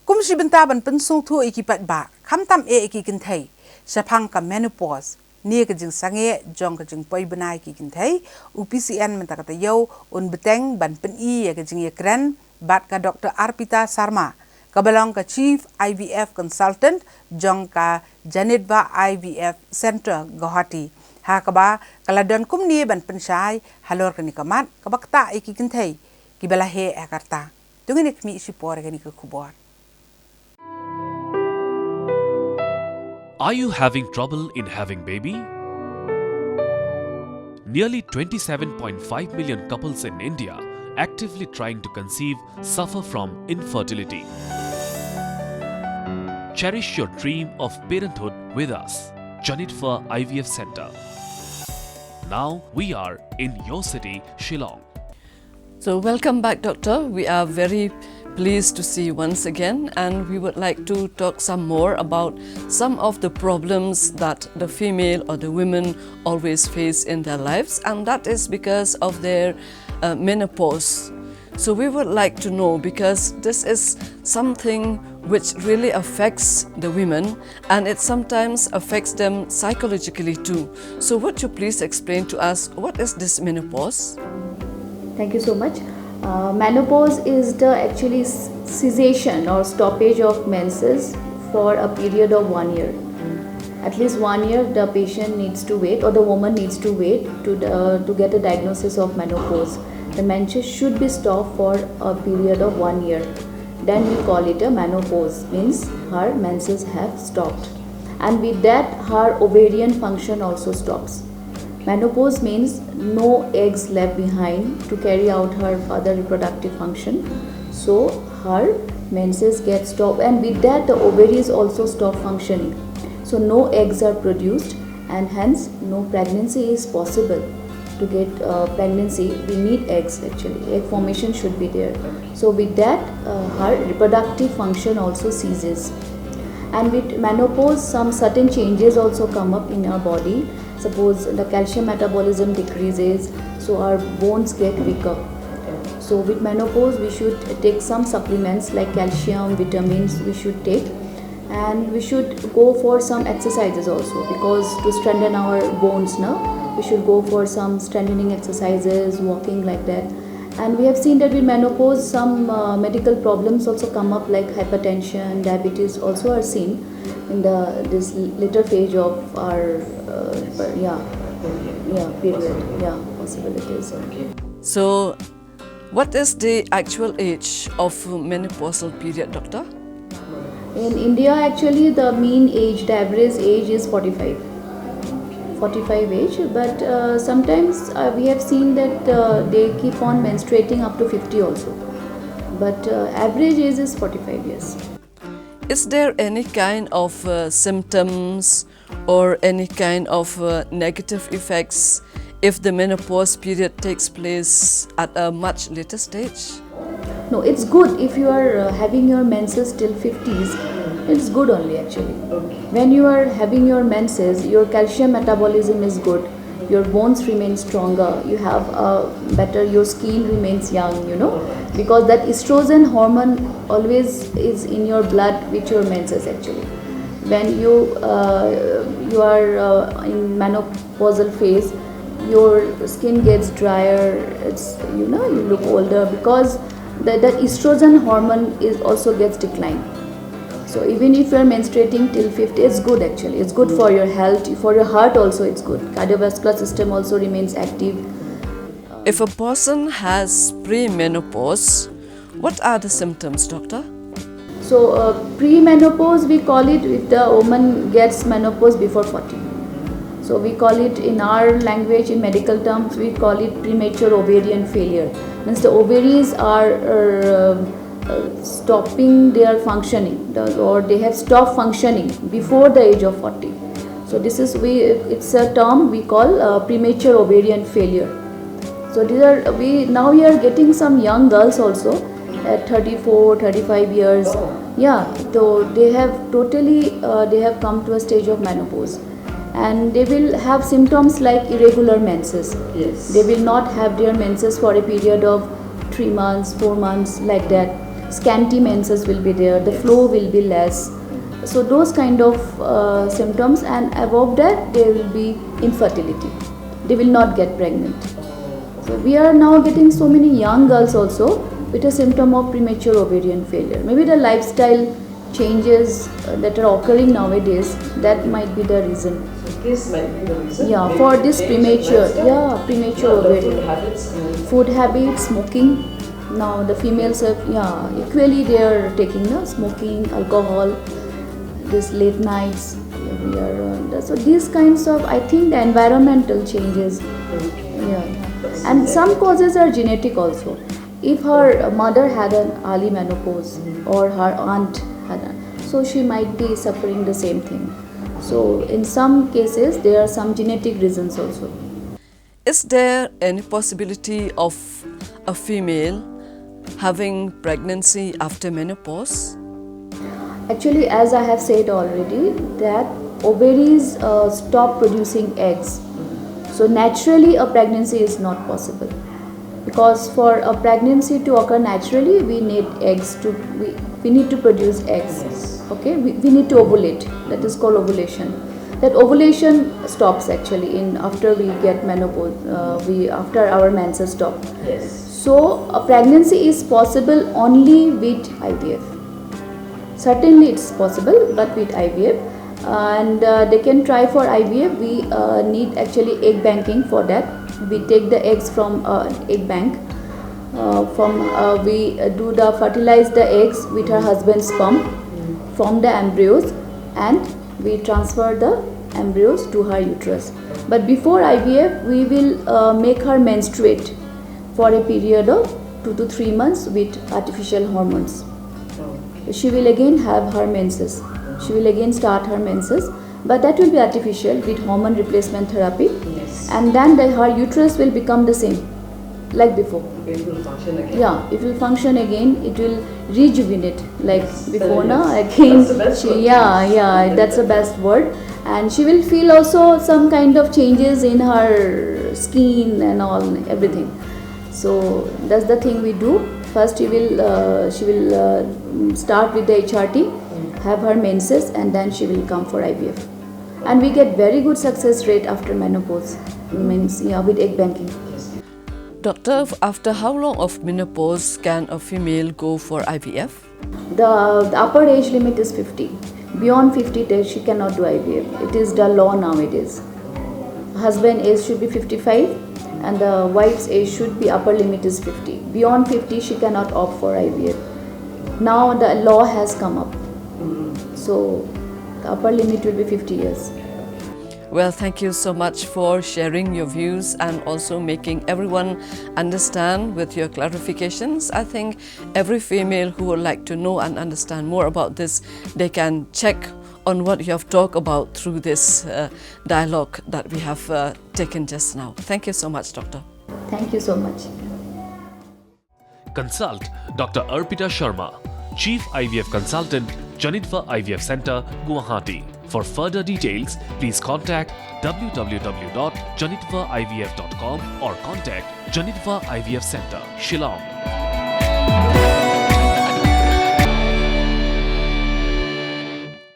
Kum si bynta ban pensung thu iki pat ba kham tam e iki Kynthei sapang ka menopause ni ka jing sange jong ka jing poi banai ki Kynthei UPCN menta kata yo un beteng ban pen I ka jing ekran bat ka Dr. Arpita Sarma kabalong ka Chief IVF Consultant jong ka Janitba IVF Center Guwahati ha kaba kaladon kum ni ban pensai halor ka ni kamat kabakta iki Kynthei kibala he akarta tungin ikmi isi por ka ni ka kubor. Are you having trouble in having baby? Nearly 27.5 million couples in India actively trying to conceive suffer from infertility. Cherish your dream of parenthood with us, Janitba IVF Center. Now we are in your city, Shillong. So welcome back, Doctor. We are very pleased to see you once again, and we would like to talk some more about some of the problems that the female or the women always face in their lives, and that is because of their menopause. So we would like to know, because this is something which really affects the women and it sometimes affects them psychologically too. So would you please explain to us what is this menopause? Thank you so much. Menopause is the actually cessation or stoppage of menses for a period of 1 year. At least 1 year the patient needs to wait, or the woman needs to wait to get a diagnosis of menopause. The menses should be stopped for a period of 1 year. Then we call it a menopause, means her menses have stopped. And with that her ovarian function also stops. Menopause means no eggs left behind to carry out her other reproductive function. So her menses get stopped, and with that the ovaries also stop functioning. So no eggs are produced, and hence no pregnancy is possible. To get pregnancy we need eggs actually. Egg formation should be there. So with that her reproductive function also ceases. And with menopause some certain changes also come up in our body. Suppose the calcium metabolism decreases, so our bones get weaker. So with menopause we should take some supplements like calcium, vitamins we should take, and we should go for some exercises also, because to strengthen our bones now we should go for some strengthening exercises, walking like that. And we have seen that with menopause some medical problems also come up, like hypertension, diabetes also are seen in this later phase of our period, possibilities. So what is the actual age of menopausal period, Doctor? In India actually the mean age, the average age is 45 age, but sometimes we have seen that they keep on menstruating up to 50 also, but average age is 45 years. Is there any kind of symptoms or any kind of negative effects if the menopause period takes place at a much later stage? No, it's good if you are having your menses till 50s. It's good only actually. When you are having your menses, your calcium metabolism is good, your bones remain stronger, you have better, your skin remains young, because that estrogen hormone always is in your blood with your menses actually. When you are in menopausal phase, your skin gets drier, it's you look older, because that estrogen hormone is also gets declined. So even if you are menstruating till 50, it's good actually. It's good for your health, for your heart also it's good. Cardiovascular system also remains active. If a person has pre-menopause, what are the symptoms, Doctor? So pre-menopause we call it if the woman gets menopause before 40. So we call it in our language, in medical terms, we call it premature ovarian failure. Means the ovaries are stopping their functioning, or they have stopped functioning before the age of 40. So this is it's a term we call premature ovarian failure. So now we are getting some young girls also at 34, 35 years. So they have they have come to a stage of menopause, and they will have symptoms like irregular menses. Yes. They will not have their menses for a period of 3 months, 4 months, like that. scanty menses will be there, the flow will be less. So those kind of symptoms, and above that there will be infertility. They will not get pregnant. So we are now getting so many young girls also with a symptom of premature ovarian failure. Maybe the lifestyle changes that are occurring nowadays, that might be the reason. This might be the reason. Yeah, for this premature, premature ovarian. Food habits, smoking. Now the females are, equally they are taking smoking, alcohol, this late nights. So these kinds of, I think, the environmental changes. And some causes are genetic also. If her mother had an early menopause or her aunt had so she might be suffering the same thing. So in some cases there are some genetic reasons also. Is there any possibility of a female having pregnancy after menopause? Actually, as I have said already, that ovaries stop producing eggs. So naturally a pregnancy is not possible. Because for a pregnancy to occur naturally, we need eggs we need to produce eggs. Okay, we need to ovulate. That is called ovulation. That ovulation stops actually after we get menopause. After our menses stop. Yes. So a pregnancy is possible only with IVF. Certainly it's possible, but with IVF. And they can try for IVF. We need actually egg banking for that. We take the eggs from egg bank. We fertilize the eggs with her husband's sperm, from the embryos, and we transfer the embryos to her uterus. But before IVF, we will make her menstruate for a period of 2 to 3 months with artificial hormones. She will again have her menses. She will again start her menses, but that will be artificial with hormone replacement therapy. Yes. And then her uterus will become the same, like before. It will function again. Yeah, it will function again. It will rejuvenate like before. Yes. Again, That's the best word. that's the best word. And she will feel also some kind of changes in her skin and all, everything. So that's the thing we do. First, she will start with the HRT, have her menses, and then she will come for IVF. And we get very good success rate after menopause, means with egg banking. Doctor, after how long of menopause can a female go for IVF? The upper age limit is 50. Beyond 50, she cannot do IVF. It is the law nowadays. Husband age should be 55 and the wife's age should be, upper limit is 50. Beyond 50, she cannot opt for IVF. Now the law has come up. So the upper limit will be 50 years. Well, thank you so much for sharing your views and also making everyone understand with your clarifications. I think every female who would like to know and understand more about this, they can check on what you have talked about through this dialogue that we have taken just now. Thank you so much, Doctor. Thank you so much. Consult Dr. Arpita Sharma, Chief IVF Consultant, Kynthei IVF Center, Guwahati. For further details, please contact www.kyntheivf.com or contact Kynthei IVF Center, Shillong.